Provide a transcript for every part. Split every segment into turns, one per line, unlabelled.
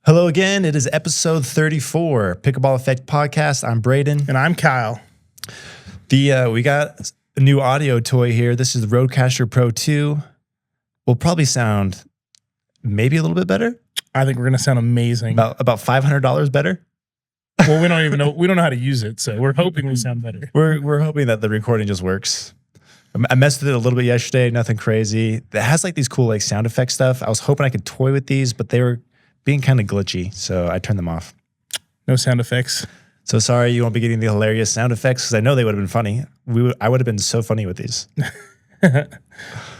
Hello again. It is episode 34, Pickleball Effect Podcast. I'm Braydon.
And I'm Kyle.
We got a new audio toy here. This is the Rodecaster Pro 2. Will probably sound maybe a little bit better.
I think we're going to sound amazing.
About $500 better.
Well, we don't even know. We don't know how to use it, so we're hoping we sound better.
We're hoping that the recording just works. I messed with it a little bit yesterday. Nothing crazy. It has like these cool like sound effect stuff. I was hoping I could toy with these, but they were being kind of glitchy, so I turned them off.
No sound effects.
So sorry you won't be getting the hilarious sound effects because I know they would have been funny. I would have been so funny with these.
I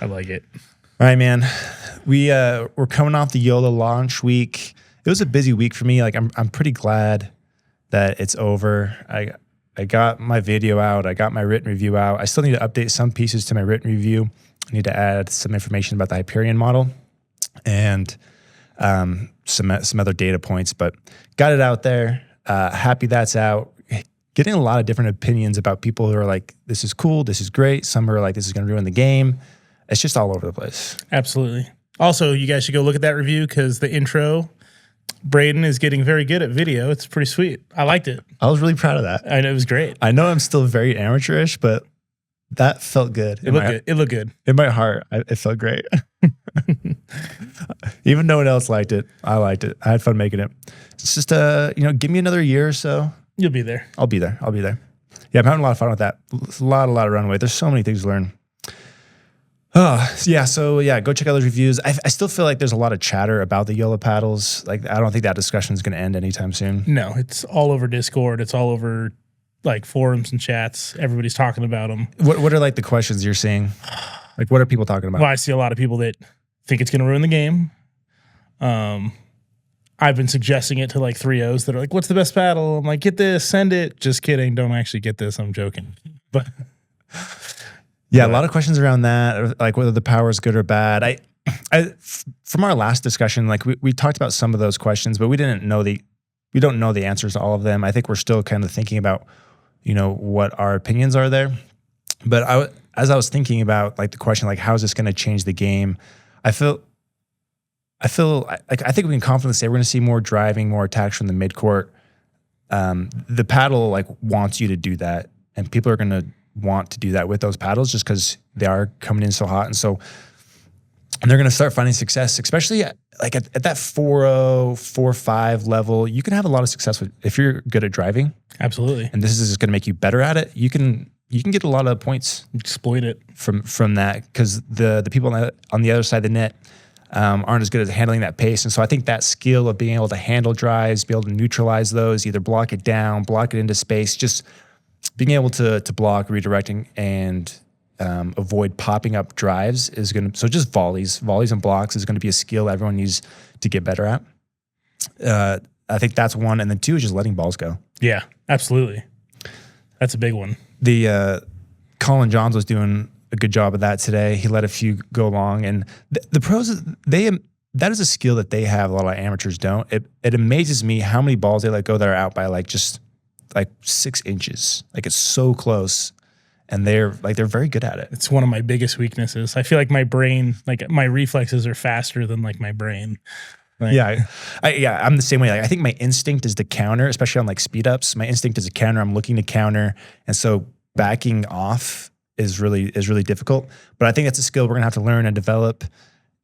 like it.
All right, man. We're coming off the JOOLA launch week. It was a busy week for me. Like I'm pretty glad that it's over. I got my video out. I got my written review out. I still need to update some pieces to my written review. I need to add some information about the Hyperion model and some other data points, but got it out there. Happy that's out. Getting a lot of different opinions about people who are like, this is cool, this is great. Some are like, this is going to ruin the game. It's just all over the place.
Absolutely. Also, you guys should go look at that review because the intro, Braydon is getting very good at video. It's pretty sweet. I liked it.
I was really proud of that.
I know it was great.
I know I'm still very amateurish, but that felt good.
It looked good. It looked good.
In my heart, it felt great. Even no one else liked it. I liked it. I had fun making it. It's just, give me another year or so.
You'll be there.
I'll be there. Yeah, I'm having a lot of fun with that. A lot of runway. There's so many things to learn. So go check out those reviews. I still feel like there's a lot of chatter about the JOOLA paddles. Like, I don't think that discussion is going to end anytime soon.
No, it's all over Discord. It's all over like forums and chats. Everybody's talking about them.
What are like the questions you're seeing? Like, what are people talking about?
Well, I see a lot of people that think it's going to ruin the game. I've been suggesting it to like 3-0s that are like, what's the best paddle? I'm like, get this, send it. Just kidding. Don't actually get this. I'm joking. But
yeah, a lot of questions around that, like whether the power is good or bad. From our last discussion, like we talked about some of those questions, but we don't know the answers to all of them. I think we're still kind of thinking about, what our opinions are there. But as I was thinking about like the question, like how is this going to change the game? I think we can confidently say we're going to see more driving, more attacks from the midcourt. The paddle like wants you to do that, and people are going to want to do that with those paddles just because they are coming in so hot, and they're going to start finding success, especially at that 4.0, 4.5 level. You can have a lot of success if you're good at driving.
Absolutely,
and this is just going to make you better at it. You can get a lot of points.
Exploit it
from that because the people on the other side of the net aren't as good at handling that pace. And so I think that skill of being able to handle drives, be able to neutralize those, either block it down, block it into space, just being able to block, redirecting, and avoid popping up drives is going to, so just volleys and blocks is going to be a skill everyone needs to get better at. I think that's one. And then two is just letting balls go. Yeah,
absolutely. That's a big one.
The Colin Johns was doing a good job of that today. He let a few go long, and the pros, that is a skill that they have. A lot of amateurs don't. It amazes me how many balls they let go that are out by like just like 6 inches. Like it's so close, and they're very good at it.
It's one of my biggest weaknesses. I feel like my brain, like my reflexes are faster than like my brain. Like,
I'm the same way. Like I think my instinct is to counter, especially on like speed ups. My instinct is to counter. I'm looking to counter, and so backing off is really difficult. But I think that's a skill we're gonna have to learn and develop,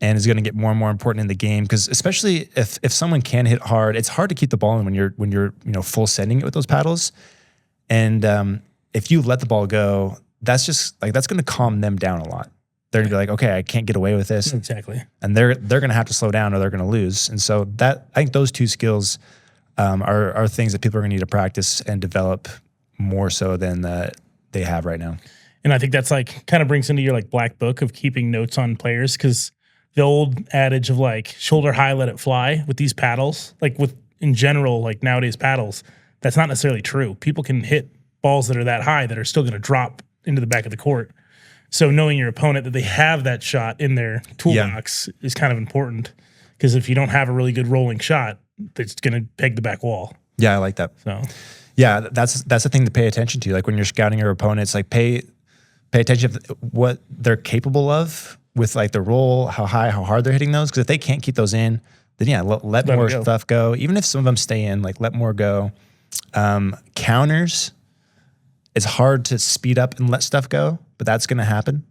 and is gonna get more and more important in the game. Because especially if someone can hit hard, it's hard to keep the ball in when you're full sending it with those paddles. And if you let the ball go, that's gonna calm them down a lot. They're gonna be like, okay, I can't get away with this.
Exactly.
And they're gonna have to slow down or they're gonna lose. And so I think those two skills are things that people are gonna need to practice and develop more so than they have right now.
And I think that's like kind of brings into your like black book of keeping notes on players, because the old adage of like shoulder high, let it fly with these paddles, like with in general, like nowadays paddles, that's not necessarily true. People can hit balls that are that high that are still going to drop into the back of the court. So knowing your opponent that they have that shot in their toolbox is kind of important, because if you don't have a really good rolling shot, it's going to peg the back wall.
Yeah, I like that.
So
yeah, that's the thing to pay attention to. Like when you're scouting your opponents, like pay attention to what they're capable of with like the roll, how high, how hard they're hitting those. Because if they can't keep those in, then yeah, let more stuff go. Even if some of them stay in, like let more go. Counters, it's hard to speed up and let stuff go, but that's going to happen.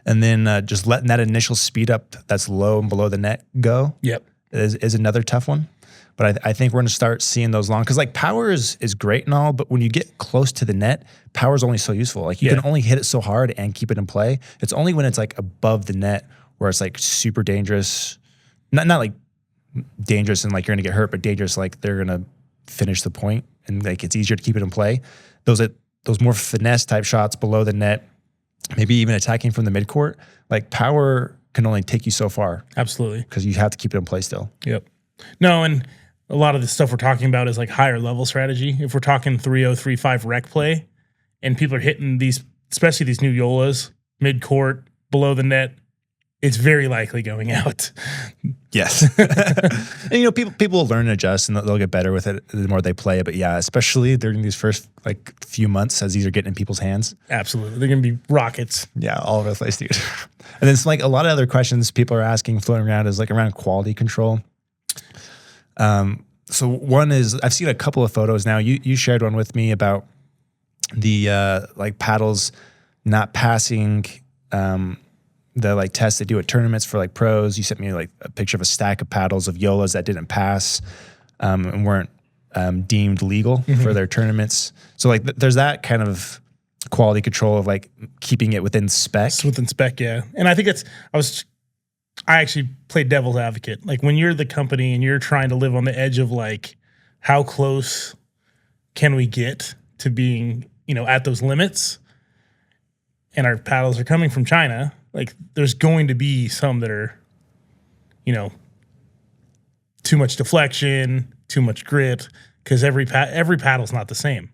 And then just letting that initial speed up that's low and below the net go.
Yep.
Is another tough one. But I think we're going to start seeing those long, because like power is great and all, but when you get close to the net, power is only so useful. Like you can only hit it so hard and keep it in play. It's only when it's like above the net where it's like super dangerous. Not like dangerous and like you're going to get hurt, but dangerous like they're going to finish the point and like it's easier to keep it in play. Those more finesse type shots below the net, maybe even attacking from the midcourt, like power can only take you so far.
Absolutely.
Because you have to keep it in play still.
Yep. No, and a lot of the stuff we're talking about is like higher level strategy. If we're talking 3-0, 3-5 rec play, and people are hitting these, especially these new YOLAs, mid-court, below the net, it's very likely going out.
Yes. And, you know, people will learn and adjust, and they'll get better with it the more they play. But yeah, especially during these first like few months as these are getting in people's hands.
Absolutely. They're going to be rockets.
Yeah, all over the place, dude. And then it's like a lot of other questions people are asking floating around is like around quality control. So one is, I've seen a couple of photos now. You shared one with me about the like paddles not passing the like tests they do at tournaments for like pros. You sent me like a picture of a stack of paddles of YOLAs that didn't pass and weren't deemed legal for their tournaments. So like there's that kind of quality control of like keeping it within spec.
It's within spec, yeah. And I think I actually play devil's advocate. Like when you're the company and you're trying to live on the edge of like how close can we get to being, you know, at those limits, and our paddles are coming from China, like there's going to be some that are, you know, too much deflection, too much grit, because every paddle's not the same.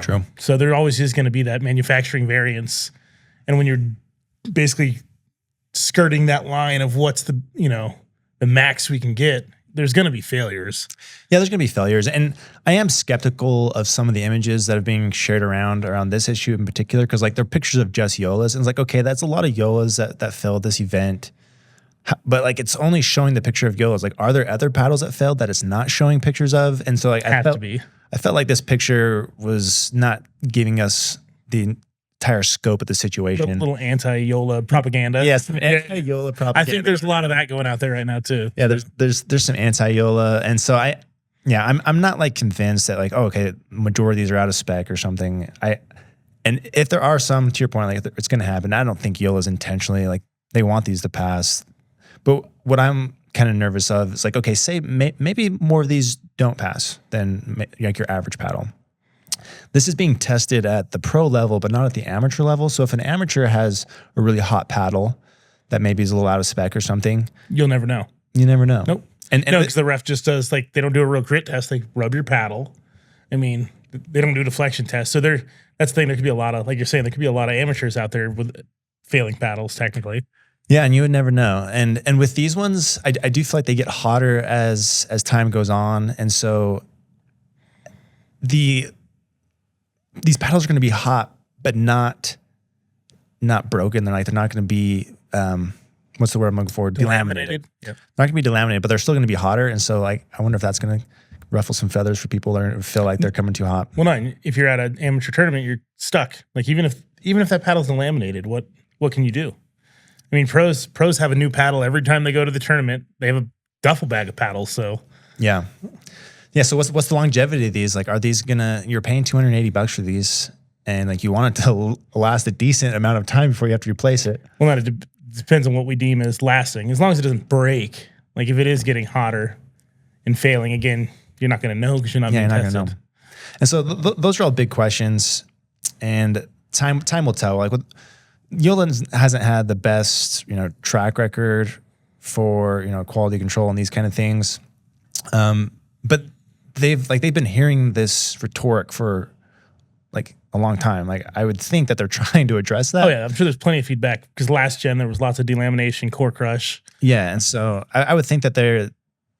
True.
So there always is going to be that manufacturing variance. And when you're basically skirting that line of what's the, you know, the max we can get, there's going to be failures.
Yeah, there's going to be failures. And I am skeptical of some of the images that are being shared around this issue in particular, because like they're pictures of just YOLAs. And it's like, okay, that's a lot of YOLAs that failed this event. But like it's only showing the picture of YOLAs. Like, are there other paddles that failed that it's not showing pictures of? And so like I felt like this picture was not giving us the entire scope of the situation.
A little anti-YOLA propaganda.
Yes, anti-YOLA propaganda.
I think there's a lot of that going out there right now too.
Yeah, there's some anti-YOLA, and so I'm not like convinced that like, oh, okay, majority of these are out of spec or something. And if there are some, to your point, like it's going to happen. I don't think YOLA's intentionally like they want these to pass. But what I'm kind of nervous of is like, okay, say maybe more of these don't pass than like your average paddle. This is being tested at the pro level, but not at the amateur level. So if an amateur has a really hot paddle that maybe is a little out of spec or something,
you'll never know.
You never know.
Nope. And no, because the ref just does like, they don't do a real grit test. They rub your paddle. I mean, they don't do deflection tests. So that's the thing. There could be a lot of, like you're saying, there could be a lot of amateurs out there with failing paddles technically.
Yeah, and you would never know. And with these ones, I do feel like they get hotter as time goes on. And so these paddles are going to be hot, but not broken. They're not going to be what's the word I'm looking for? Delaminated. Yep. Not going to be delaminated, but they're still going to be hotter. And so like I wonder if that's going to ruffle some feathers for people that feel like they're coming too hot.
Well, no, if you're at an amateur tournament, you're stuck. Like even if that paddle's delaminated, what can you do? I mean, pros have a new paddle every time they go to the tournament. They have a duffel bag of paddles. So
yeah. So what's the longevity of these? Like, are these you're paying $280 for these, and like you want it to last a decent amount of time before you have to replace it?
Well, it depends on what we deem as lasting. As long as it doesn't break. Like if it is getting hotter and failing again, you're not going to know because you're not being tested. Gonna know.
And so those are all big questions, and time will tell. Like YOLA hasn't had the best track record for quality control and these kind of things, but they've been hearing this rhetoric for like a long time. Like I would think that they're trying to address that.
Oh yeah, I'm sure there's plenty of feedback because last gen there was lots of delamination, core crush.
Yeah, and so I would think that they're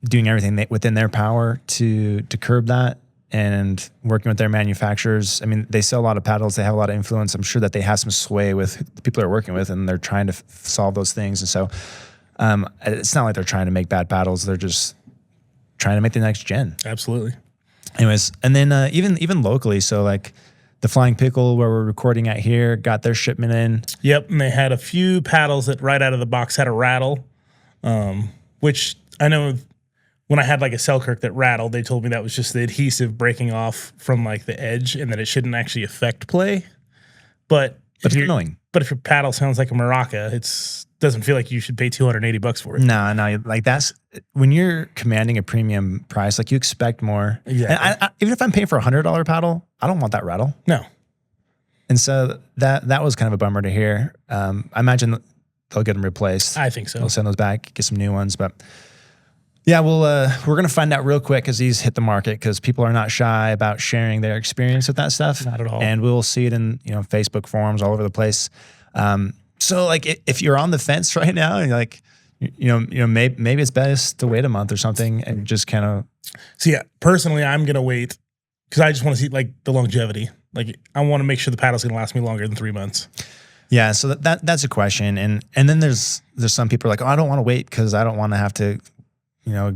doing everything within their power to curb that and working with their manufacturers. I mean, they sell a lot of paddles. They have a lot of influence. I'm sure that they have some sway with the people they're working with, and they're trying to solve those things. And so It's not like they're trying to make bad paddles. They're just trying to make the next gen.
Absolutely.
Anyways, and then even locally, so like the Flying Pickle where we're recording at here got their shipment in.
Yep, and they had a few paddles that right out of the box had a rattle, which I know when I had like a Selkirk that rattled, they told me that was just the adhesive breaking off from like the edge and that it shouldn't actually affect play. But
It's annoying.
But if your paddle sounds like a maraca, it doesn't feel like you should pay $280 for it.
No, like that's when you're commanding a premium price, like you expect more.
Exactly.
And I, even if I'm paying for $100 paddle, I don't want that rattle.
No.
And so that was kind of a bummer to hear. I imagine they'll get them replaced.
I think so.
They'll send those back, get some new ones. But yeah, we're gonna find out real quick as these hit the market because people are not shy about sharing their experience with that stuff.
Not at all.
And we'll see it in Facebook forums all over the place. So like if you're on the fence right now and like maybe it's best to wait a month or something and just kind of.
So yeah, personally, I'm gonna wait because I just want to see like the longevity. Like I want to make sure the paddle's gonna last me longer than 3 months.
Yeah, so that's a question, and then there's some people are like, oh, I don't want to wait because I don't want to have to,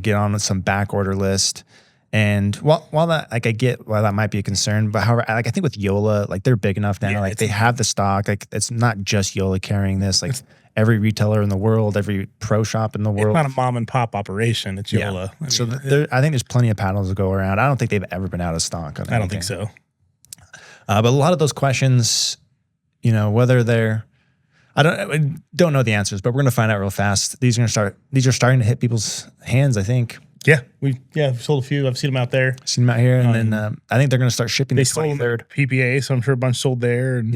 get on some back order list. And while that, like, I get why that might be a concern, but however, like I think with YOLA, like they're big enough now,
Yeah,
like they have the stock, like it's not just YOLA carrying this, like every retailer in the world, every pro shop in the world.
It's not a mom and pop operation. It's YOLA.
Yeah. So I think there's plenty of paddles to go around. I don't think they've ever been out of stock on anything.
I don't think so.
But a lot of those questions, whether they're, I don't know the answers, but we're going to find out real fast. These are starting to hit people's hands, I think.
Yeah, we've sold a few. I've seen them out there.
Seen them out here, and then I think they're going to start shipping.
They
the
sold
23rd
PPA, so I'm sure a bunch sold there. And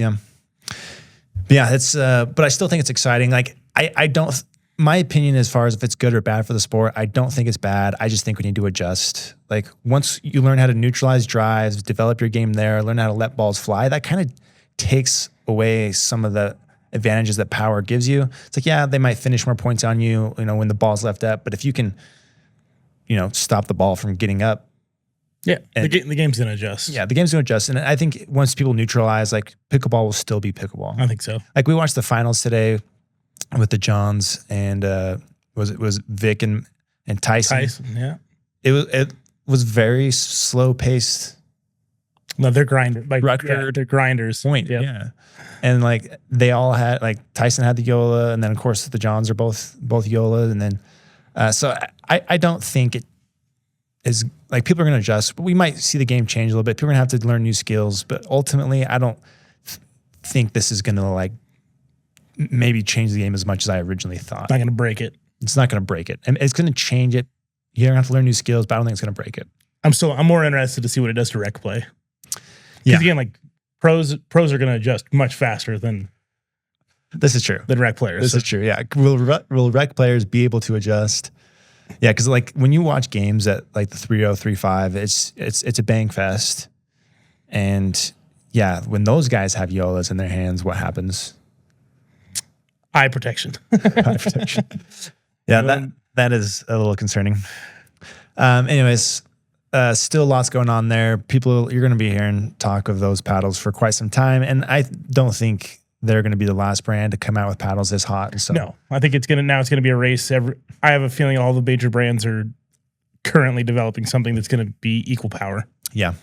yeah, it's. But I still think it's exciting. Like I don't. My opinion as far as if it's good or bad for the sport, I don't think it's bad. I just think we need to adjust. Like once you learn how to neutralize drives, develop your game there, learn how to let balls fly, that kind of takes away some of the advantages that power gives you. It's like, yeah, they might finish more points on you, when the ball's left up, but if you can, stop the ball from getting up.
Yeah, the game's going to adjust.
Yeah, the game's going to adjust. And I think once people neutralize, like pickleball will still be pickleball.
I think so.
Like we watched the finals today with the Johns and was Vic and Tyson.
Yeah.
It was very slow paced.
No, they're grinders. Like they're grinders.
Point. Yep. Yeah. And like they all had, like Tyson had the YOLA, and then of course the Johns are both YOLA, and then so I don't think it is like people are going to adjust, but we might see the game change a little bit. People are going to have to learn new skills, but ultimately I don't think this is going to like maybe change the game as much as I originally thought.
Not going to break it.
It's not going to break it, and it's going to change it. You're going to have to learn new skills, but I don't think it's going to break it.
I'm more interested to see what it does to rec play.
Yeah.
Because again, like pros are going to adjust much faster than
this is true.
Than rec players.
This is true. Yeah. Will rec players be able to adjust? Yeah, because like when you watch games at like the 3.0, 3.5, it's a bang fest. And yeah, when those guys have YOLAs in their hands, what happens?
Eye protection.
Eye protection. Yeah, that is a little concerning. Anyways, still lots going on there. You're going to be hearing talk of those paddles for quite some time, and I don't think they're going to be the last brand to come out with paddles this hot. And so
no, I think it's going to be a race. I have a feeling all the major brands are currently developing something that's going to be equal power.
Yeah,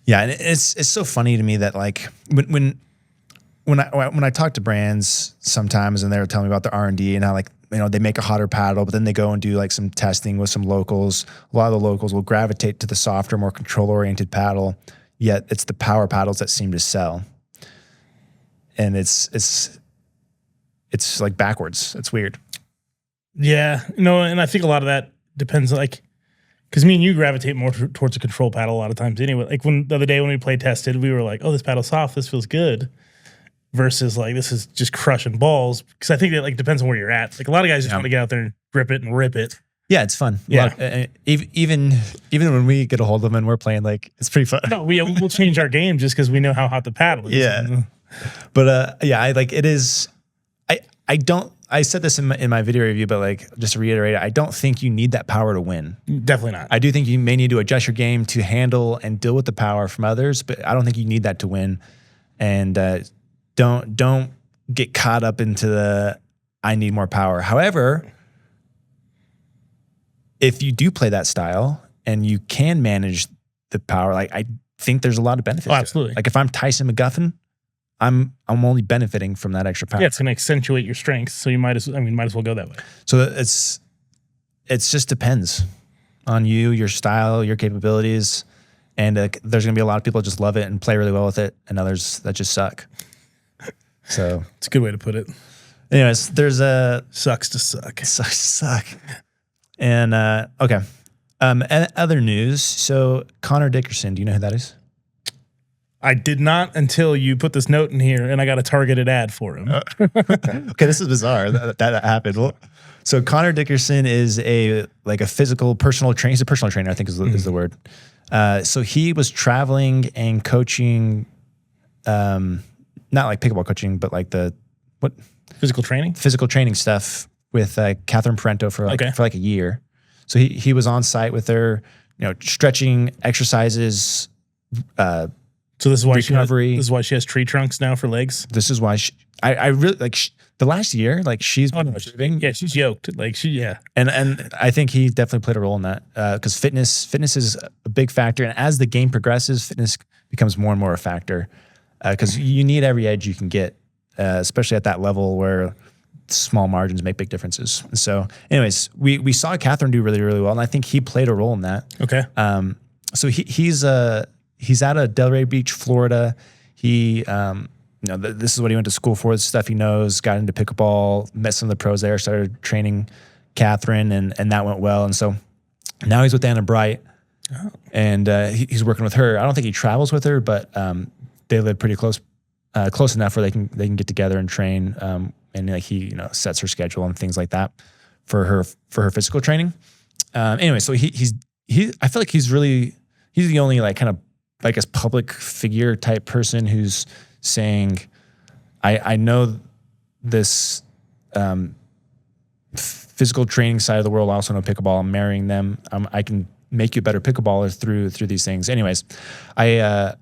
and it's so funny to me that like when I talk to brands sometimes and they're telling me about their R&D and how like they make a hotter paddle, but then they go and do like some testing with some locals. A lot of the locals will gravitate to the softer, more control-oriented paddle. Yet it's the power paddles that seem to sell. And it's like backwards. It's weird.
Yeah, and I think a lot of that depends, like, because me and you gravitate more towards a control paddle a lot of times anyway. Like the other day when we play tested, we were like, oh, this paddle's soft, this feels good. Versus like, this is just crushing balls. Because I think that like depends on where you're at. Like a lot of guys just want to get out there and grip it and rip it.
Yeah, it's fun.
Yeah.
Even when we get a hold of them and we're playing, like, it's pretty fun.
No, we'll change our game just because we know how hot the paddle is.
Yeah. But I like it is. I said this in my video review, but like just to reiterate, I don't think you need that power to win.
Definitely not.
I do think you may need to adjust your game to handle and deal with the power from others, but I don't think you need that to win. And don't get caught up into I need more power. However, if you do play that style and you can manage the power, like I think there's a lot of benefits.
Oh, absolutely.
Like if I'm Tyson McGuffin, I'm only benefiting from that extra power.
Yeah, it's going to accentuate your strengths, so you might as well go that way.
So it just depends on you, your style, your capabilities, and there's going to be a lot of people that just love it and play really well with it, and others that just suck. So
it's a good way to put it.
Anyways, there's
sucks to suck.
Sucks to suck. And okay, other news. So Connor Dickerson, do you know who that is?
I did not until you put this note in here, and I got a targeted ad for him.
Okay, this is bizarre that happened. Well, so Connor Dickerson is a physical personal trainer. He's a personal trainer, I think is the word. So he was traveling and coaching, not like pickleball coaching, but like
physical
training stuff with Catherine Parento for like a year. So he was on site with her, stretching exercises.
So this is why
recovery.
This is why she has tree trunks now for legs.
This is why I really like the last year. Like she's
yeah, she's yoked. Like
and I think he definitely played a role in that because fitness is a big factor, and as the game progresses, fitness becomes more and more a factor because you need every edge you can get, especially at that level where small margins make big differences. And so, anyways, we saw Catherine do really, really well, and I think he played a role in that.
Okay.
So he's out of Delray Beach, Florida. He, this is what he went to school for. This stuff he knows. Got into pickleball. Met some of the pros there. Started training Catherine, and that went well. And so now he's with Anna Bright, and he's working with her. I don't think he travels with her, but they live pretty close enough where they can get together and train. And like he sets her schedule and things like that for her physical training. Anyway, so I feel like he's the only like kind of like a public figure type person who's saying, I know this physical training side of the world. I also know pickleball. I'm marrying them. I can make you a better pickleballer through these things. Anyways, I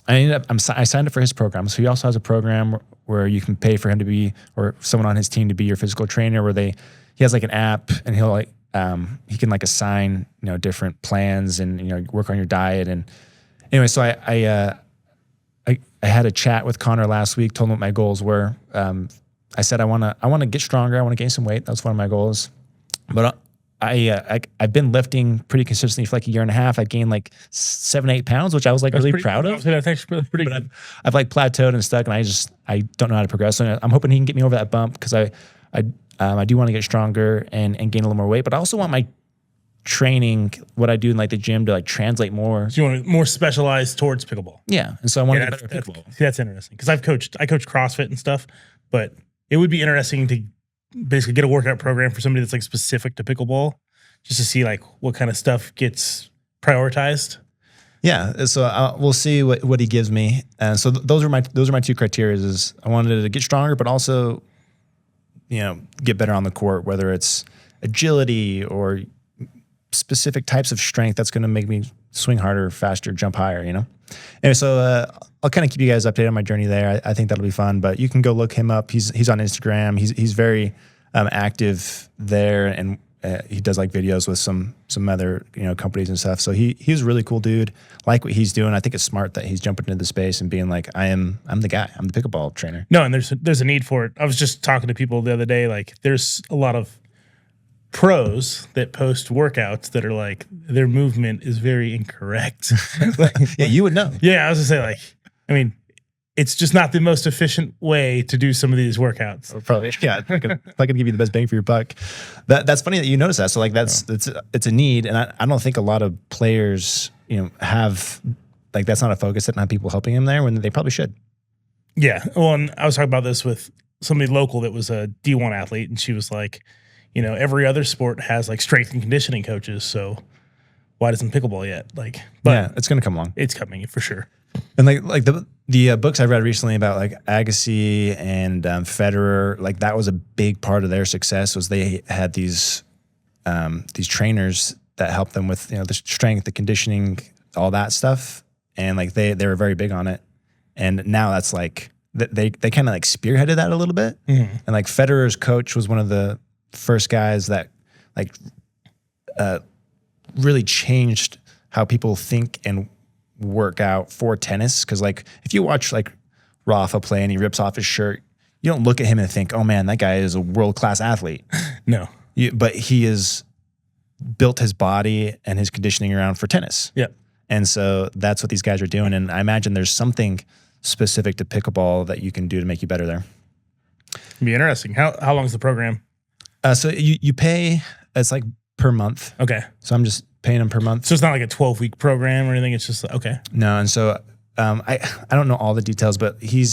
signed up for his program. So he also has a program where you can pay for him to be, or someone on his team to be your physical trainer, where he has like an app, and he'll like he can like assign different plans and work on your diet. And anyway, so I had a chat with Connor last week, told him what my goals were. I said I want to get stronger, I want to gain some weight. That's one of my goals. But I've been lifting pretty consistently for like a year and a half. I gained like 7-8 pounds, which I was like really proud of.
That's actually pretty good.
I've like plateaued and stuck, and I don't know how to progress. So I'm hoping he can get me over that bump because I do want to get stronger and gain a little more weight, but I also want my training, what I do in like the gym, to like translate more.
So you want to more specialized towards pickleball.
Yeah, and so I want to get better at pickleball.
See, that's interesting because I coach CrossFit and stuff, but it would be interesting to basically get a workout program for somebody that's like specific to pickleball, just to see like what kind of stuff gets prioritized.
Yeah, so we'll see what he gives me. And so those are my two criteria: is I wanted to get stronger, but also get better on the court, whether it's agility or specific types of strength that's going to make me swing harder, faster, jump higher, Anyway, so I'll kind of keep you guys updated on my journey there. I think that'll be fun, but you can go look him up. He's on Instagram. He's very active there, and he does like videos with some other companies and stuff. So he's a really cool dude. Like what he's doing. I think it's smart that he's jumping into the space and being like, I'm the guy. I'm the pickleball trainer.
No, and there's a need for it. I was just talking to people the other day. Like, there's a lot of pros that post workouts that are like, their movement is very incorrect.
Yeah, you would know.
Yeah, I was gonna say, it's just not the most efficient way to do some of these workouts.
Probably, yeah. It's not gonna give you the best bang for your buck. That's funny that you notice that. So like it's a need, and I don't think a lot of players have like that's not a focus. That not people helping him there when they probably should.
Yeah, well, and I was talking about this with somebody local that was a D1 athlete, and she was like, every other sport has like strength and conditioning coaches, so why doesn't pickleball yet? But
yeah, it's gonna come along.
It's coming for sure.
And like the books I've read recently about like Agassi and Federer, like that was a big part of their success was they had these trainers that helped them with the strength, the conditioning, all that stuff, and like they were very big on it. And now that's like they kind of like spearheaded that a little bit. And like Federer's coach was one of the first guys that like really changed how people think and work out for tennis. Cause like if you watch like Rafa play and he rips off his shirt, you don't look at him and think, oh man, that guy is a world-class athlete.
No.
But he has built his body and his conditioning around for tennis.
Yep.
And so that's what these guys are doing. And I imagine there's something specific to pickleball that you can do to make you better there.
It'd be interesting. How long is the program?
So you pay, it's like per month.
Okay.
So I'm just paying them per month.
So it's not like a 12-week program or anything. It's just okay.
No. And so I don't know all the details, but he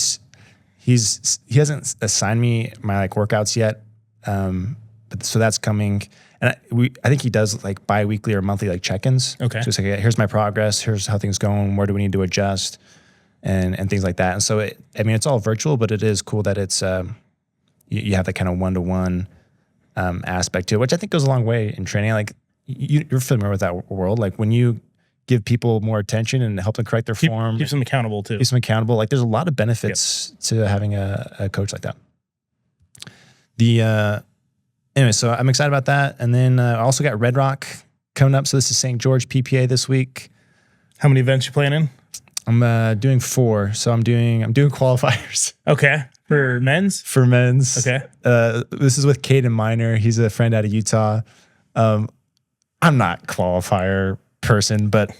hasn't assigned me my like workouts yet. But so that's coming. And I think he does like bi-weekly or monthly like check-ins.
Okay.
So it's like, here's my progress. Here's how things going. Where do we need to adjust and things like that. And so it's all virtual, but it is cool that it's, you have that kind of one-to-one aspect to it, which I think goes a long way in training. Like you're familiar with that world. Like when you give people more attention and help them correct their form.
Keeps them accountable too.
Keeps them accountable. Like there's a lot of benefits to having a coach like that. Anyway, so I'm excited about that. And then I also got Red Rock coming up. So this is St. George PPA this week.
How many events you playing in?
I'm doing 4. So I'm doing qualifiers.
Okay. For men's?
For men's.
Okay.
This is with Caden Miner. He's a friend out of Utah. I'm not qualifier person, but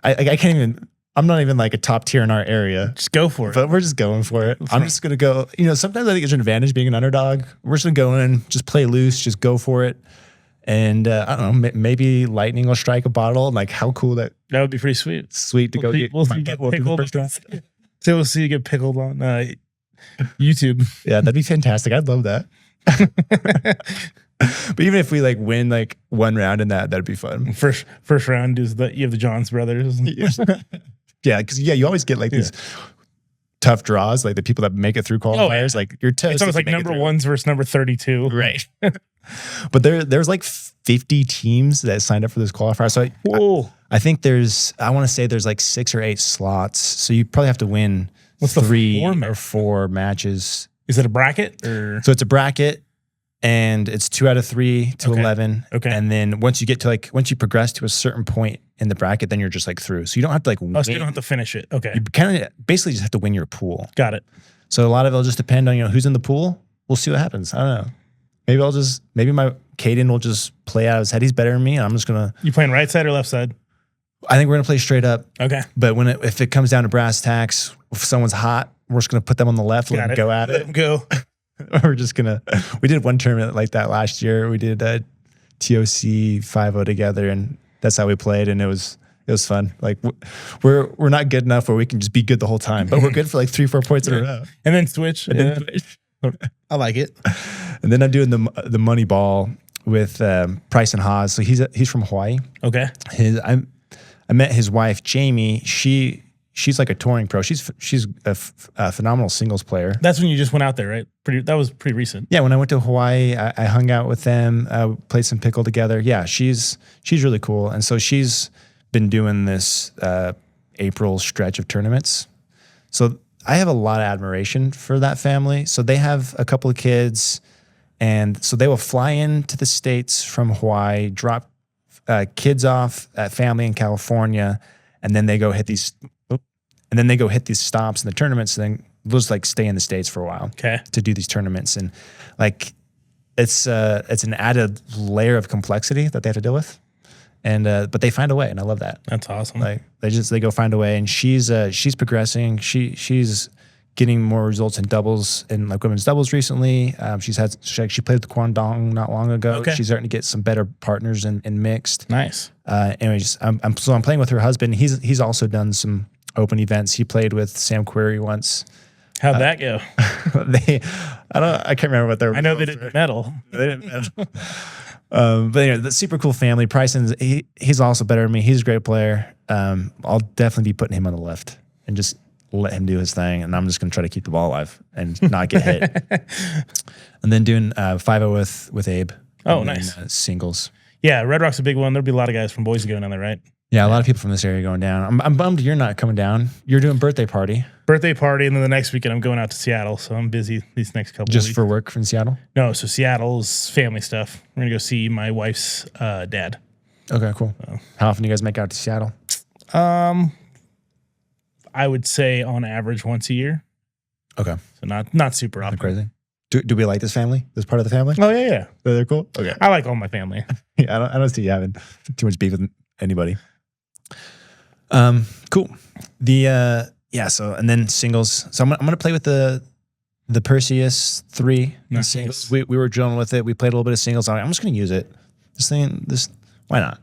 I can't even, I'm not even like a top tier in our area.
Just go for it.
But we're just going for it. I'm just going to go, sometimes I think it's an advantage being an underdog. We're just going to go in, just play loose, just go for it. And I don't know, maybe lightning will strike a bottle. Like how cool that
would be pretty sweet.
Sweet to go get.
We'll see you get pickled. So we'll see you get pickled on YouTube.
Yeah, that'd be fantastic. I'd love that. But even if we like win like one round in that'd be fun.
First round is you have the Johns brothers.
Yeah, because you always get like these tough draws, like the people that make it through qualifiers. Like you're toast.
It's almost like number 1s versus number 32.
Right. But there's like 50 teams that signed up for this qualifier. So I think I want to say there's like 6 or 8 slots. So you probably have to win 3 or 4 matches.
Is it a bracket or?
So it's a bracket. And it's 2 out of 3 to 11.
Okay.
And then once you progress to a certain point in the bracket, then you're just like through. So you don't have to like win.
So you don't have to finish it. Okay.
You kind of basically just have to win your pool.
Got it.
So a lot of it'll just depend on, who's in the pool. We'll see what happens. I don't know. Maybe my Caden will just play out of his head. He's better than me. And I'm just going to.
You playing right side or left side?
I think we're going to play straight up.
Okay.
But if it comes down to brass tacks, if someone's hot, we're just going to put them on the left, let them go at it.
Let them go.
We're just we did one tournament like that last year. We did a TOC 5-0 together, and that's how we played, and it was fun. Like we're not good enough where we can just be good the whole time, but we're good for like 3-4 points in a row.
And then switch. I like it.
And then I'm doing the money ball with Price and Haas. So he's from Hawaii.
Okay.
I met his wife Jamie. She's like a touring pro. She's a phenomenal singles player.
That's when you just went out there, right? That was pretty recent.
Yeah, when I went to Hawaii, I hung out with them, played some pickle together. Yeah, she's really cool. And so she's been doing this April stretch of tournaments. So I have a lot of admiration for that family. So they have a couple of kids, and so they will fly into the States from Hawaii, drop kids off at family in California, and then they go hit these stops in the tournaments, and then they'll just like stay in the States for a while to do these tournaments. And like it's an added layer of complexity that they have to deal with. And but they find a way, and I love that.
That's awesome.
Like they go find a way, and she's progressing. She's getting more results in doubles and like women's doubles recently. She played with Kwandong not long ago.
Okay.
She's starting to get some better partners in mixed.
Nice.
Anyways, I'm playing with her husband. He's also done some open events. He played with Sam Query once.
How'd that go?
I can't remember what they were.
I know they didn't medal.
They didn't medal. But anyway, the super cool family. Pricen, he's also better than me. He's a great player. I'll definitely be putting him on the left and just let him do his thing. And I'm just going to try to keep the ball alive and not get hit. And then doing 5-0 with Abe.
Oh, nice.
Singles.
Yeah, Red Rock's a big one. There'll be a lot of guys from Boise going down there, right?
Yeah, a lot of people from this area going down. I'm bummed you're not coming down. You're doing birthday party.
Birthday party, and then the next weekend I'm going out to Seattle, so I'm busy these next couple
Just
weeks.
for work from Seattle?
No, so Seattle's family stuff. We're going to go see my wife's dad.
Okay, cool. How often do you guys make out to Seattle?
I would say on average once a year.
Okay.
So not super often.
Crazy. Do we like this family? This part of the family?
Oh, yeah.
Oh, they're cool? Okay.
I like all my family.
Yeah, I don't see you having too much beef with anybody. Cool. So and then singles. So I'm gonna play with the Perseus 3
Nice.
singles. We were drilling with it. We played a little bit of singles. I'm just gonna use it. Why not?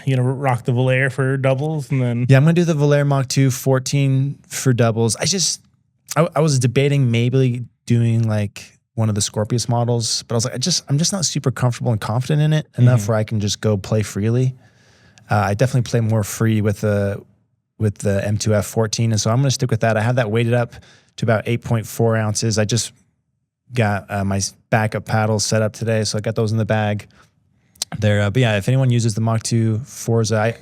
You rock the Valair for doubles, and then
Yeah, I'm gonna do the Valair Mach 2 14 for doubles. I was debating maybe doing like one of the Scorpius models, but I was like, I'm just not super comfortable and confident in it enough where I can just go play freely. I definitely play more free with the M2F 14, and so I'm going to stick with that. I have that weighted up to about 8.4 ounces. I just got my backup paddles set up today, so I got those in the bag. But yeah, if anyone uses the Mach 2 Forza,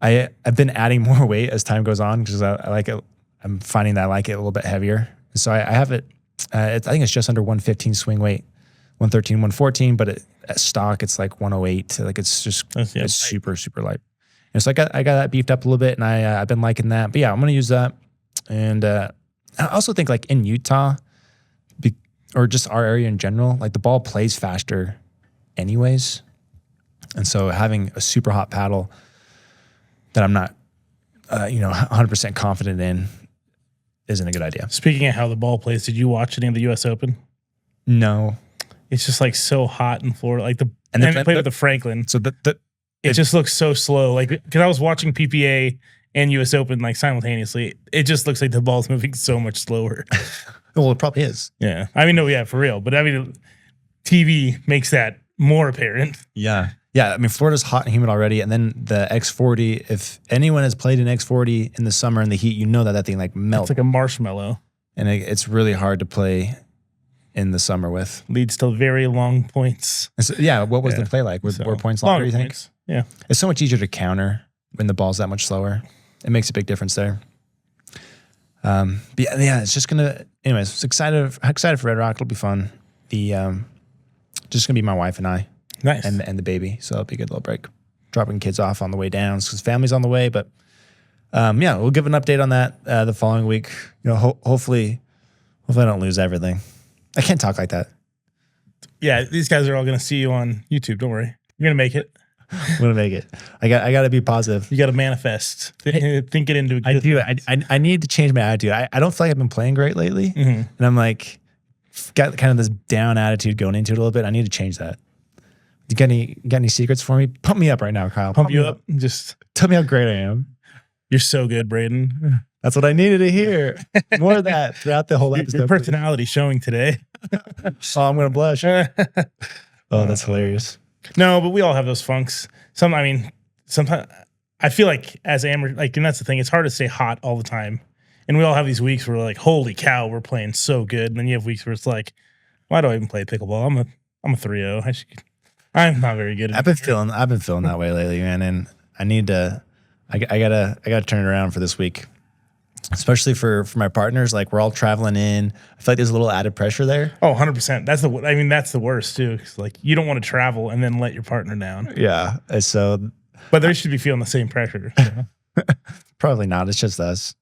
I've been adding more weight as time goes on because I like it. I'm finding that I like it a little bit heavier. So I have it. I think it's just under 115 swing weight, 113, 114, but at stock it's like 108. Like it's super, super light. And so I got that beefed up a little bit, and I've been liking that. But yeah, I'm gonna use that. And I also think like in Utah, or just our area in general, like the ball plays faster, anyways. And so having a super hot paddle that I'm not, 100% confident in isn't a good idea.
Speaking of how the ball plays, did you watch any of the U.S. Open?
No.
It's just like so hot in Florida. Like and they played with the Franklin.
So
it just looks so slow. Like, because I was watching PPA and U.S. Open like simultaneously. It just looks like the ball's moving so much slower.
Well, it probably is.
Yeah. I mean, no, yeah, for real. But I mean, TV makes that more apparent.
Yeah. Yeah. I mean, Florida's hot and humid already. And then the X40, if anyone has played an X40 in the summer in the heat, you know that thing like melts.
It's like a marshmallow.
And it's really hard to play in the summer with.
Leads to very long points.
So, yeah. What was the play like? Were points longer, you think?
Points. Yeah.
It's so much easier to counter when the ball's that much slower. It makes a big difference there. But yeah, it's just gonna. Anyways, excited for Red Rock. It'll be fun. Just gonna be my wife and I,
nice,
and the baby. So it'll be a good little break. Dropping kids off on the way down because family's on the way. But yeah, we'll give an update on that the following week. Hopefully I don't lose everything. I can't talk like that.
Yeah, these guys are all gonna see you on YouTube. Don't worry, you're gonna make it.
I'm gonna make it. I got to be positive.
You got to manifest. Think it into existence.
I do. I need to change my attitude. I don't feel like I've been playing great lately, and I'm like got kind of this down attitude going into it a little bit. I need to change that. You got any secrets for me? Pump me up right now, Kyle.
Pump you up. Just
tell me how great I am.
You're so good, Braydon.
That's what I needed to hear. More of that throughout the whole episode.
Your personality showing today.
Oh, I'm gonna blush. Oh, that's hilarious.
No, but we all have those funks. Sometimes I feel like as amateur, and that's the thing. It's hard to stay hot all the time. And we all have these weeks where we're like, holy cow, we're playing so good. And then you have weeks where it's like, why do I even play pickleball? I'm a 3-0. I'm not very good at
I've been feeling that way lately, man. And I need to I gotta turn it around for this week. Especially for my partners, like we're all traveling in. I feel like there's a little added pressure there.
Oh, 100%. That's the worst too. Cause like you don't want to travel and then let your partner down.
Yeah. So,
but they should be feeling the same pressure. So.
Probably not. It's just us.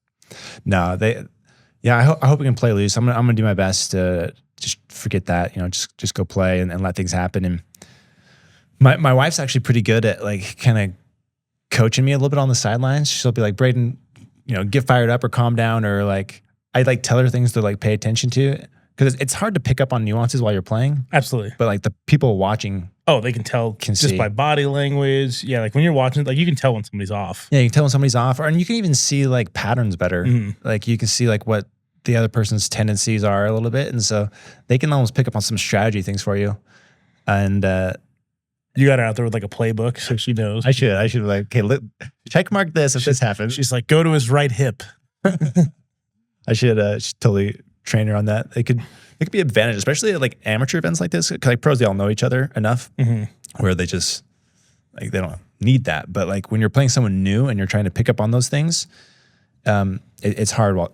No, I hope we can play loose. I'm gonna do my best to just forget that, just go play and let things happen. And my wife's actually pretty good at like kind of coaching me a little bit on the sidelines. She'll be like, Braydon, get fired up or calm down, or like I like tell her things to like pay attention to, because it's hard to pick up on nuances while you're playing.
Absolutely.
But like the people watching,
they can tell just by body language. Yeah, like when you're watching, like you can tell when somebody's off.
Yeah, you can tell when somebody's off, and you can even see like patterns better. Mm-hmm. Like you can see like what the other person's tendencies are a little bit, and so they can almost pick up on some strategy things for you. And
you got her out there with like a playbook, so she knows.
I should be like, okay, check mark this if this happens.
She's like, go to his right hip.
I should totally train her on that. It could be an advantage, especially at like amateur events like this. Because like pros, they all know each other enough where they just like they don't need that. But like when you're playing someone new and you're trying to pick up on those things, it's hard while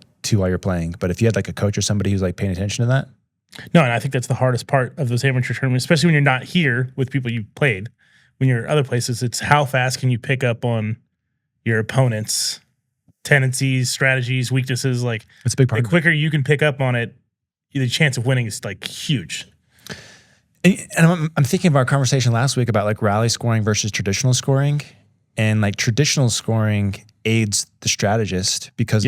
you're playing. But if you had like a coach or somebody who's like paying attention to that.
No, and I think that's the hardest part of those amateur tournaments, especially when you're not here with people you've played. When you're other places, it's how fast can you pick up on your opponent's tendencies, strategies, weaknesses. Like
it's a big part.
The quicker you can pick up on it, the chance of winning is like huge.
And I'm thinking of our conversation last week about like rally scoring versus traditional scoring, and like traditional scoring aids the strategist because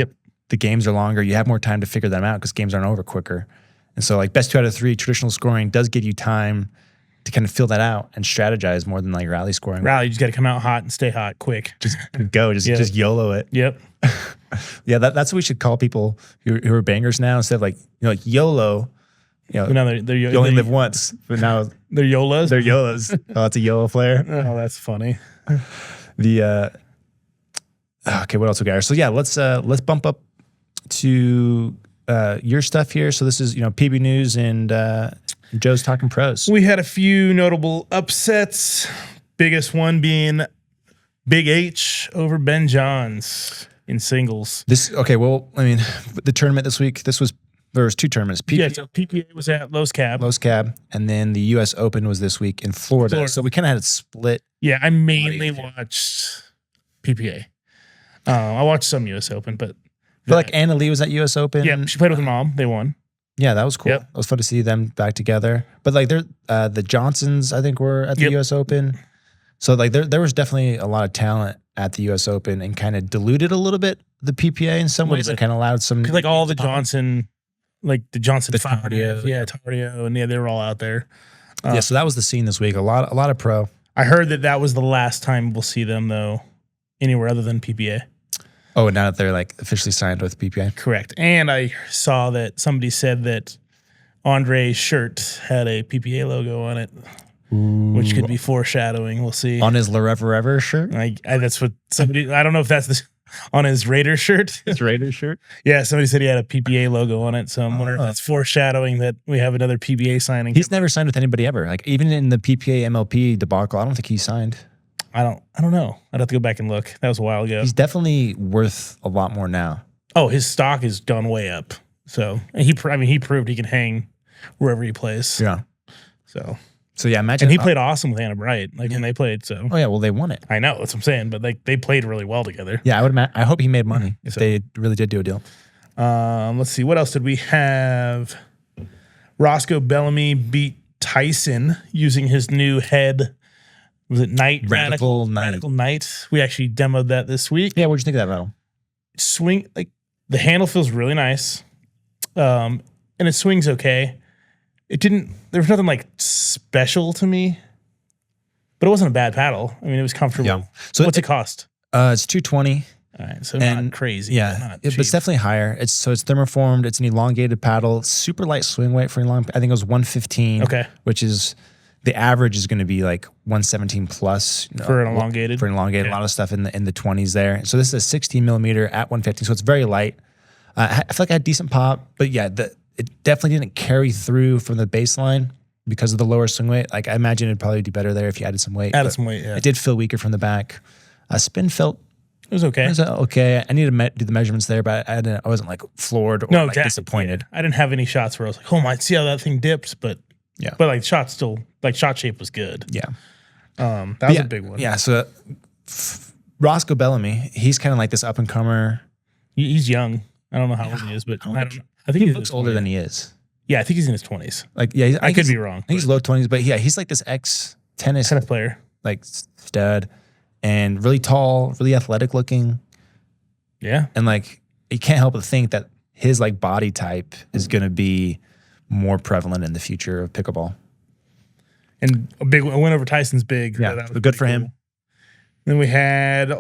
the games are longer. You have more time to figure them out because games aren't over quicker. And so like best 2 out of 3 traditional scoring does give you time to kind of fill that out and strategize more than like rally scoring.
Rally, you just got to come out hot and stay hot quick.
Just go, just YOLO it.
Yep.
Yeah, that's what we should call people who are bangers now instead of like, like YOLO.
You know,
you only live once, but now
they're YOLOs.
They're YOLOs. Oh, that's a YOLO player.
Oh, that's funny.
Okay, what else we got here? So yeah, let's bump up to your stuff here. So this is PB News and Joe's Talking Pros.
We had a few notable upsets. Biggest one being Big H over Ben Johns in singles.
Well, I mean, the tournament this week. There was 2 tournaments.
So PPA was at Los Cab,
and then the U.S. Open was this week in Florida. So we kind of had it split.
Yeah, I mainly watched PPA. I watched some U.S. Open, but
like Anna Lee was at U.S. Open.
Yeah, she played with her mom. They won.
Yeah, that was cool.
Yep.
It was fun to see them back together. But like the Johnsons, I think, were at the U.S. Open. So like there was definitely a lot of talent at the U.S. Open and kind of diluted a little bit the PPA in some ways. It kind of allowed some
like all the Johnson. Like the Johnson
Tardio.
Tardio, and they were all out there.
So that was the scene this week. A lot of pro.
I heard that was the last time we'll see them though, anywhere other than PPA.
Oh, and now that they're like officially signed with PPA.
Correct. And I saw that somebody said that Andre's shirt had a PPA logo on it, which could be foreshadowing. We'll see.
On his Forever shirt.
That's what somebody. I don't know if that's the. On his Raider shirt.
His Raider shirt?
Yeah, somebody said he had a PPA logo on it, so I'm wondering if that's foreshadowing that we have another PPA signing.
He's never signed with anybody ever. Like even in the PPA MLP debacle, I don't think he signed.
I don't know. I'd have to go back and look. That was a while ago.
He's definitely worth a lot more now.
Oh, his stock has gone way up. So he proved he can hang wherever he plays.
Yeah. So yeah, imagine.
And he played awesome with Anna Bright, when they played. So.
Oh yeah, well they won it.
I know that's what I'm saying, but they played really well together.
Yeah, I hope he made money if they really did do a deal.
Let's see, what else did we have? Roscoe Bellamy beat Tyson using his new head. Was it Radical Knight? We actually demoed that this week.
Yeah, what'd you think of that battle?
Swing, like the handle feels really nice, and it swings okay. There was nothing like special to me, but it wasn't a bad paddle. I mean, it was comfortable.
Yeah. So
what's it cost?
It's $220.
All right, so not crazy.
Yeah, but it's definitely higher. It's thermoformed. It's an elongated paddle. Super light swing weight for long. I think it was 115.
Okay,
which is the average is going to be like 117 plus
for an elongated.
A lot of stuff in the 20s there. So this is a 16 millimeter at 115. So it's very light. I feel like I had decent pop, but yeah, it definitely didn't carry through from the baseline because of the lower swing weight. Like I imagine it'd probably do better there if you added some weight.
Yeah.
It did feel weaker from the back. Spin felt.
It was okay.
I needed to do the measurements there, but I wasn't like floored or disappointed.
Yeah. I didn't have any shots where I was like, oh my, see how that thing dipped, but
yeah,
but like shot shape was good.
Yeah,
that was a big one.
Yeah, so Roscoe Bellamy, he's kind of like this up and comer.
He's young. I don't know how old he is, but I think
he looks older than he is.
Yeah, I think he's in his 20s.
Like, yeah,
I could be wrong.
I think he's low 20s, but yeah, he's like this ex-tennis
player,
like stud. And really tall, really athletic looking.
Yeah.
And like you can't help but think that his like body type is going to be more prevalent in the future of pickleball.
And a win over Tyson's big.
Yeah, that was good for him.
Then we had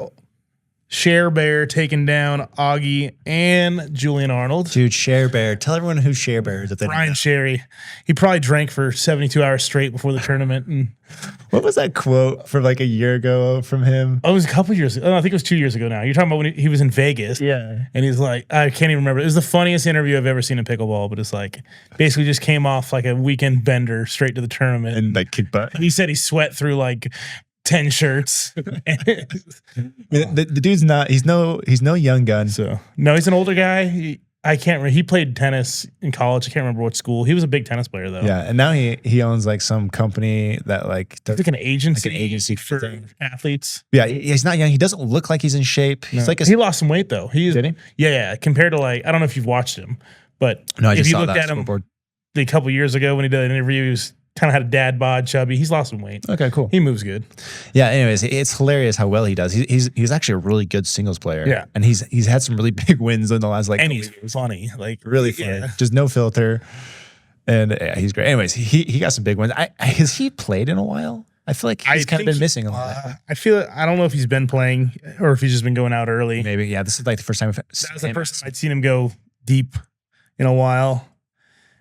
Cher Bear taking down Augie and Julian Arnold.
Dude, Cher Bear. Tell everyone who Cher Bear is.
Brian Sherry. He probably drank for 72 hours straight before the tournament. And
what was that quote from like a year ago from him?
Oh, it was a couple years ago. Oh, I think it was 2 years ago now. You're talking about when he was in Vegas.
Yeah.
And he's like, I can't even remember. It was the funniest interview I've ever seen in pickleball, but it's like basically just came off like a weekend bender straight to the tournament.
And like kick butt.
He said he sweat through like 10 shirts.
The dude's not. He's no young gun.
So no, he's an older guy. I can't remember. He played tennis in college. I can't remember what school. He was a big tennis player though.
Yeah, and now he owns like some company that like does,
like an agency,
for
athletes.
Yeah, he's not young. He doesn't look like he's in shape. He's like
he lost some weight though.
Did he?
Yeah. Compared to like, I don't know if you've watched him, but
no, I
if
just
you
saw
looked
that
at him
scoreboard.
a couple years ago when he did an interview, he was kind of had a dad bod, chubby. He's lost some weight.
Okay, cool.
He moves good.
Yeah. Anyways, it's hilarious how well he does. He's actually a really good singles player.
Yeah,
and he's had some really big wins in the last like.
And he's funny, like
really funny, just no filter, and yeah, he's great. Anyways, he got some big wins. Has he played in a while? I feel like he's kind of been missing a lot.
I don't know if he's been playing or if he's just been going out early.
Maybe, yeah. This is like the first time.
That was the first time I'd seen him go deep in a while.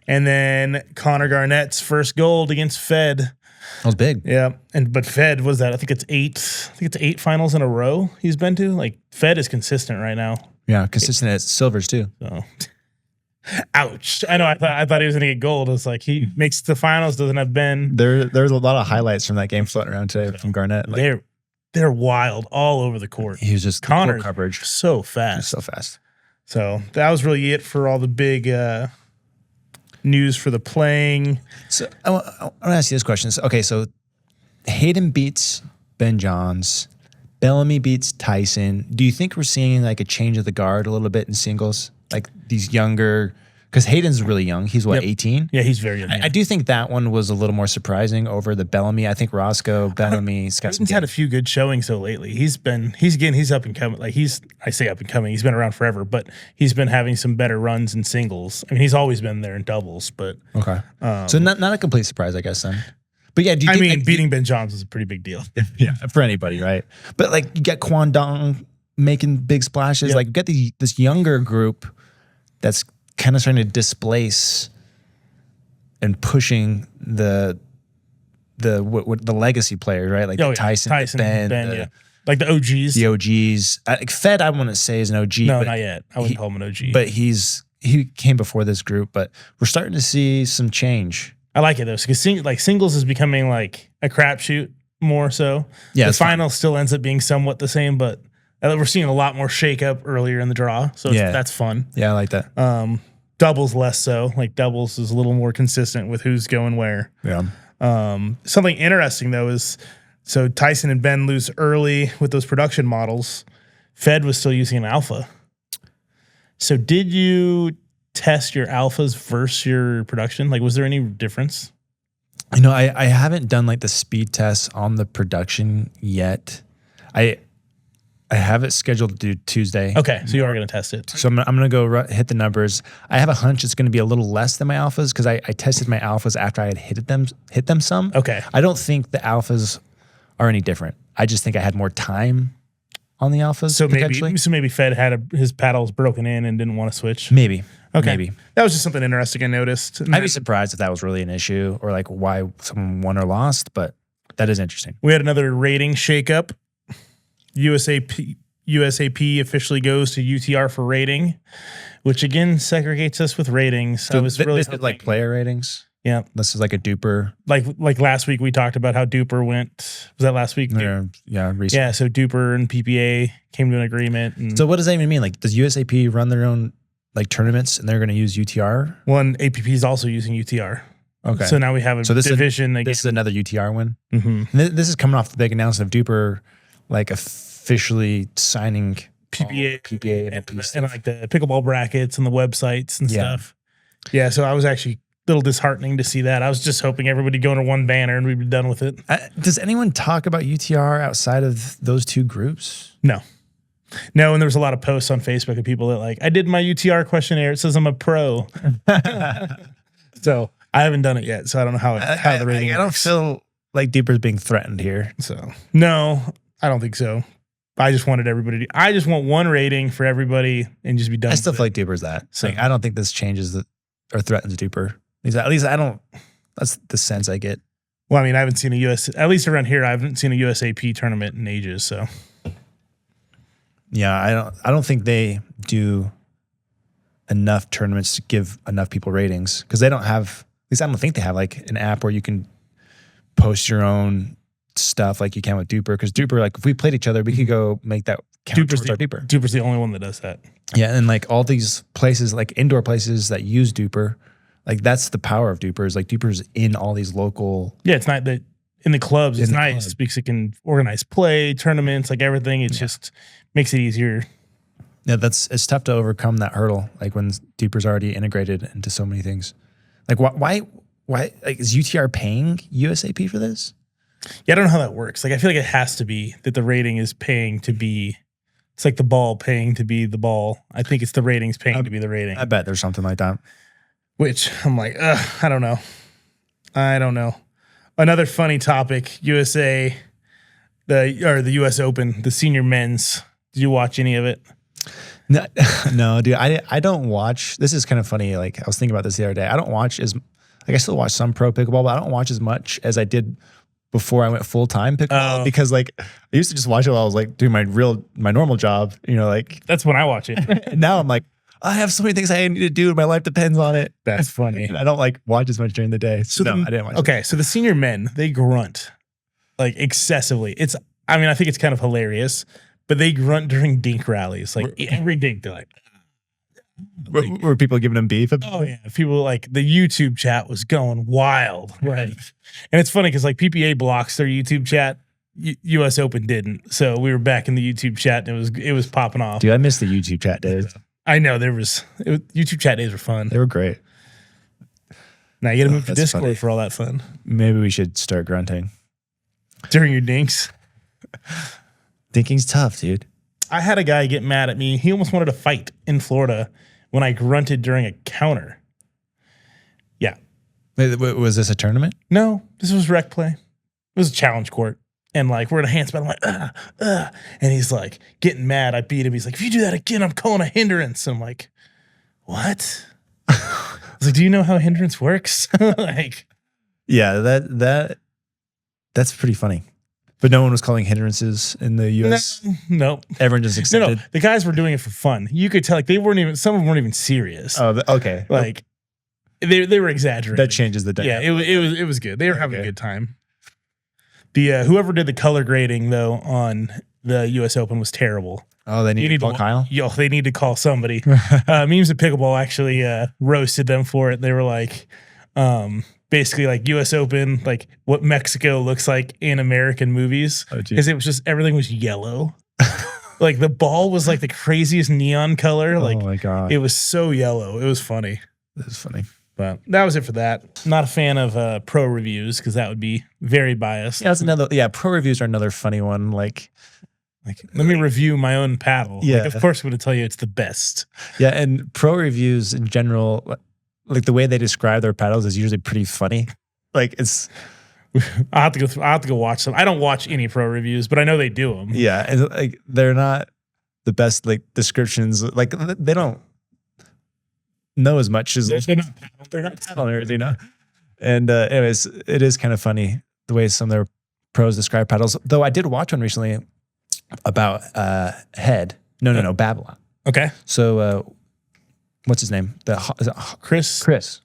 And then Connor Garnett's first gold against Fed.
That was big.
Yeah. But Fed was that. I think it's 8 finals in a row he's been to. Like Fed is consistent right now.
Yeah, consistent at silvers too.
So ouch. I know. I thought he was gonna get gold. It's like he makes the finals, doesn't have Ben.
There's a lot of highlights from that game floating around today from Garnett.
Like, they're wild all over the court.
He was just
Connor
coverage.
So fast.
So fast.
So that was really it for all the big news for the playing.
So I want to ask you this question. So Hayden beats Ben Johns. Bellamy beats Tyson. Do you think we're seeing like a change of the guard a little bit in singles? Like these younger, because Hayden's really young. He's what, 18?
Yeah, he's very young.
I do think that one was a little more surprising over the Bellamy. I think Roscoe, Bellamy's got some.
Hayden's had a few good showings though lately. He's up and coming. Like I say up and coming. He's been around forever, but he's been having some better runs in singles. I mean, he's always been there in doubles, but
okay. So not a complete surprise, I guess then. But yeah, do you think, like,
beating Ben Johns was a pretty big deal.
Yeah, for anybody, right? But like you get Kwandong making big splashes.
Yep.
Like you get this younger group that's kind of starting to displace and pushing the legacy players, right? Like Tyson, Ben,
like the OGs.
The OGs. Fed, I wouldn't say is an OG.
No, not yet. I wouldn't call him an OG.
But he came before this group. But we're starting to see some change.
I like it though, because singles is becoming like a crapshoot more so.
Yeah,
the final still ends up being somewhat the same, but we're seeing a lot more shakeup earlier in the draw, so that's fun.
Yeah, I like that.
Doubles less so. Like doubles is a little more consistent with who's going where.
Yeah.
Something interesting though is so Tyson and Ben lose early with those production models. Fed was still using an alpha. So did you test your alphas versus your production? Like, was there any difference?
You know, I haven't done like the speed tests on the production yet. I have it scheduled to do Tuesday.
Okay, so you are going to test it.
So I'm going to go hit the numbers. I have a hunch it's going to be a little less than my alphas because I tested my alphas after I had hit them some.
Okay.
I don't think the alphas are any different. I just think I had more time on the alphas.
So maybe Fed had his paddles broken in and didn't want to switch.
Maybe.
Okay.
Maybe.
That was just something interesting I noticed.
I'd be surprised if that was really an issue or like why someone won or lost, but that is interesting.
We had another rating shakeup. USAP officially goes to UTR for rating, which again segregates us with ratings.
So
this
is like player ratings.
Yeah,
this is like a duper.
Like last week we talked about how duper went. Was that last week?
Yeah, recently.
Yeah. So duper and PPA came to an agreement.
So what does that even mean? Like, does USAP run their own like tournaments and they're going to use UTR?
One APP is also using UTR.
Okay.
So now we have a division.
This is another UTR win.
Mm-hmm.
This is coming off the big announcement of duper, like officially signing
PPA and like the pickleball brackets and the websites and stuff. Yeah, so I was actually a little disheartening to see that. I was just hoping everybody go under one banner and we'd be done with it.
Does anyone talk about UTR outside of those two groups?
No, and there was a lot of posts on Facebook of people that like, I did my UTR questionnaire. It says I'm a pro. So I haven't done it yet, so I don't know how the rating
I don't feel like duper's being threatened here.
So no, I don't think so. I just wanted everybody I just want one rating for everybody and just be done.
I still feel like duper's that.
So
I don't think this changes or threatens duper. At least I don't. That's the sense I get.
Well, I mean, I haven't seen at least around here, I haven't seen a USAP tournament in ages. So
yeah, I don't think they do enough tournaments to give enough people ratings because they don't have. At least I don't think they have like an app where you can post your own stuff like you can with duper, because duper, like if we played each other, we could go make that count towards our duper.
Duper's the only one that does that.
Yeah, and like all these places, like indoor places that use duper, like that's the power of duper, is like duper's in all these local.
Yeah, it's not that in the clubs. It's nice because it can organize play, tournaments, like everything. It just makes it easier.
Yeah, it's tough to overcome that hurdle. Like when duper's already integrated into so many things. Like why like is UTR paying USAP for this?
Yeah, I don't know how that works. Like I feel like it has to be that the rating is paying to be. It's like the ball paying to be the ball. I think it's the ratings paying to be the rating.
I bet there's something like that.
Which I'm like, I don't know. Another funny topic: USA, the US Open, the senior men's. Did you watch any of it?
No, dude. I don't watch. This is kind of funny. Like I was thinking about this the other day. I don't watch I still watch some pro pickleball, but I don't watch as much as I did before I went full time pickleball, because like I used to just watch it while I was like doing my normal job. You know, like
that's when I watch it.
And now I'm like, I have so many things I need to do, and my life depends on it.
That's funny.
And I don't like watch as much during the day. So no, I didn't watch.
Okay, so the senior men, they grunt like excessively. I think it's kind of hilarious, but they grunt during dink rallies. Like every dink, they're like.
Were people giving them beef?
Oh yeah, people like the YouTube chat was going wild, right? And it's funny because like PPA blocks their YouTube chat, US Open didn't. So we were back in the YouTube chat, and it was popping off.
Dude, I miss the YouTube chat days.
I know YouTube chat days were fun.
They were great.
Now you got to move to Discord
funny.
for all that fun.
Maybe we should start grunting
during your dinks.
Dinking's tough, dude.
I had a guy get mad at me. He almost wanted to fight in Florida when I grunted during a counter. Yeah.
Wait, was this a tournament?
No, this was rec play. It was a challenge court. And like, we're in a handspell. I'm like, and he's like getting mad. I beat him. He's like, if you do that again, I'm calling a hindrance. And I'm like, what? I was like, do you know how hindrance works? Like,
yeah, that's pretty funny. But no one was calling hindrances in the U.S.
No.
Everyone just accepted.
No. The guys were doing it for fun. You could tell, like, some of them weren't even serious.
Oh, okay.
Like, they were exaggerating.
That changes the dynamic.
Yeah, it was good. They were having a good time. The whoever did the color grading though on the U.S. Open was terrible.
Oh, they need to call Kyle?
Yo, they need to call somebody. Memes of Pickleball actually roasted them for it. They were like, basically like U.S. Open, like what Mexico looks like in American movies. Because it was just, everything was yellow. Like the ball was like the craziest neon color. Like,
oh my God.
It was so yellow. It was funny.
That was funny.
But that was it for that. Not a fan of pro reviews because that would be very biased.
Yeah, that's another. Yeah, pro reviews are another funny one. Like
let me review my own paddle.
Yeah,
like, of course, I'm going to tell you it's the best.
Yeah, and pro reviews in general, like the way they describe their paddles is usually pretty funny. Like it's.
I have to go watch them. I don't watch any pro reviews, but I know they do them.
Yeah, and like they're not the best like descriptions. Like they don't know as much as they're not paddle nerds, you know. And anyways, it is kind of funny the way some of their pros describe paddles. Though I did watch one recently about Head. No, Babylon.
Okay.
So what's his name?
Chris.
Hayworth.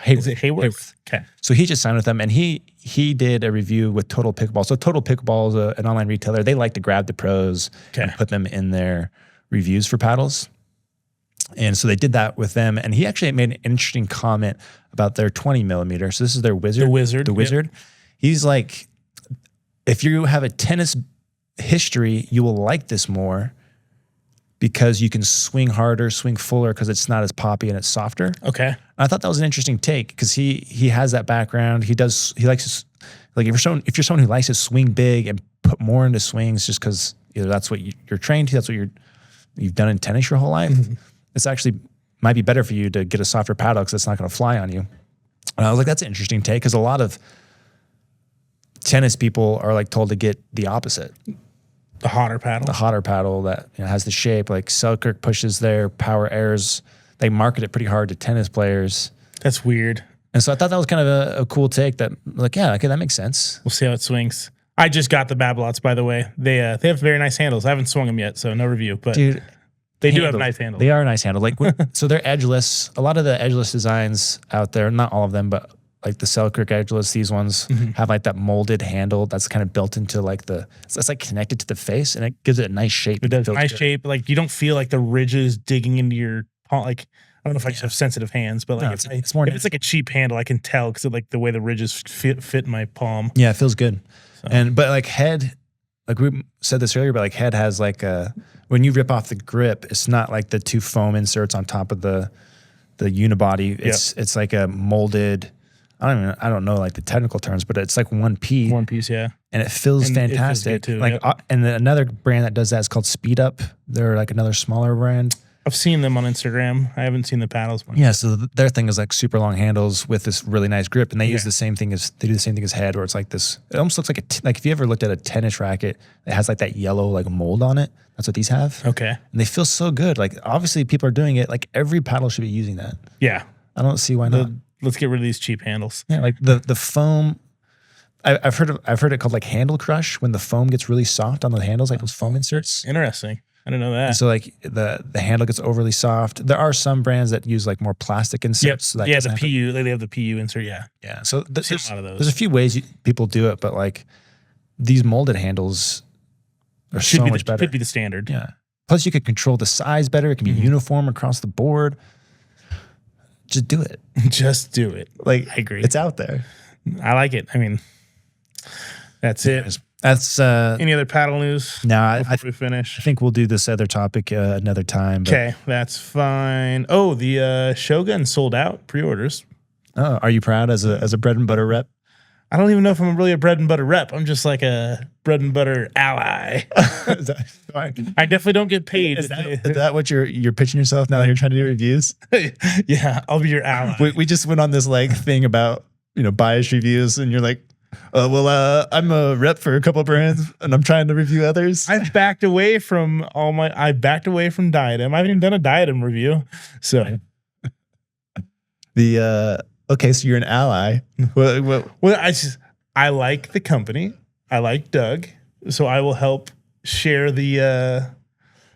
Is it Hayworth? Okay.
So he just signed with them, and he did a review with Total Pickleball. So Total Pickleball is an online retailer. They like to grab the pros and put them in their reviews for paddles. And so they did that with them. And he actually made an interesting comment about their 20 millimeter. So this is their Wizard. The Wizard. Yep. He's like, if you have a tennis history, you will like this more because you can swing harder, swing fuller because it's not as poppy and it's softer.
Okay.
And I thought that was an interesting take because he has that background. He likes to, like if you're someone who likes to swing big and put more into swings just because either that's what you're trained to, that's what you've done in tennis your whole life. Mm-hmm. It's actually might be better for you to get a softer paddle because it's not going to fly on you. And I was like, that's an interesting take because a lot of tennis people are like told to get the opposite.
The hotter paddle
that has the shape. Like Selkirk pushes their power airs. They market it pretty hard to tennis players.
That's weird.
And so I thought that was kind of a cool take that like, yeah, okay, that makes sense.
We'll see how it swings. I just got the Babolat's, by the way. They have very nice handles. I haven't swung them yet, so no review. But
dude,
they do have nice handles.
They are a nice handle. Like so they're edgeless. A lot of the edgeless designs out there, not all of them, but like the Selkirk edgeless, these ones have like that molded handle that's kind of built into like it's like connected to the face, and it gives it a nice shape.
It does nice shape. Like you don't feel like the ridges digging into your palm. Like I don't know if I just have sensitive hands, but like it's more. If it's like a cheap handle, I can tell because like the way the ridges fit my palm.
Yeah, it feels good. So. But like head, like we said this earlier, but like head has like when you rip off the grip, it's not like the 2 foam inserts on top of the unibody. It's like a molded. I don't know like the technical terms, but it's like one piece.
One piece, yeah.
And it feels fantastic. It feels good too, and then another brand that does that is called Speed Up. They're like another smaller brand.
I've seen them on Instagram. I haven't seen the paddles.
Yeah, so their thing is like super long handles with this really nice grip, and they use the same thing as head, where it's like this. It almost looks like like if you ever looked at a tennis racket, it has like that yellow like mold on it. That's what these have.
Okay,
and they feel so good. Like obviously people are doing it. Like every paddle should be using that.
Yeah,
I don't see why not.
Let's get rid of these cheap handles.
Yeah, like the foam. I've heard it called like handle crush when the foam gets really soft on the handles, like those foam inserts.
Interesting. I didn't know that.
And so like the handle gets overly soft. There are some brands that use like more plastic inserts.
Yep.
So that
the PU. They have the PU insert. Yeah.
Yeah. So there's
a lot of those.
There's a few ways people do it, but like these molded handles are so much better.
Should be the standard.
Yeah. Plus you could control the size better. It can be uniform across the board. Just do it.
Just do it.
Like
I agree.
It's out there.
I like it. I mean, that's it.
That's
any other paddle news?
No, I
we finish.
I think we'll do this other topic another time.
Okay, that's fine. Oh, the Shogun sold out pre-orders.
Oh, are you proud as a bread and butter rep?
I don't even know if I'm really a bread and butter rep. I'm just like a bread and butter ally. I definitely don't get paid.
Is that what you're pitching yourself now that you're trying to do reviews?
Yeah, I'll be your ally.
We just went on this like thing about bias reviews, and you're like, I'm a rep for a couple of brands, and I'm trying to review others.
I've backed away from Diadem. I haven't even done a Diadem review. So
okay, so you're an ally.
Well, I like the company. I like Doug, so I will help share the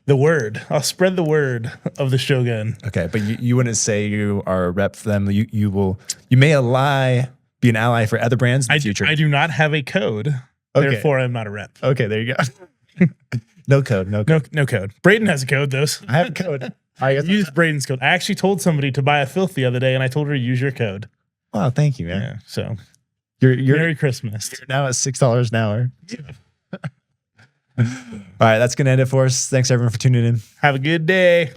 word. I'll spread the word of the Shogun.
Okay, but you wouldn't say you are a rep for them. You may be an ally for other brands in the future.
I do not have a code, therefore I'm not a rep.
Okay, there you go. No code.
No code. Braydon has a code, though.
I have a code.
I used Braydon's code. I actually told somebody to buy a filth the other day, and I told her to use your code.
Wow, thank you, man.
Yeah, so
you're
Merry Christmas.
You're now at $6 an hour. All right, that's gonna end it for us. Thanks everyone for tuning in.
Have a good day.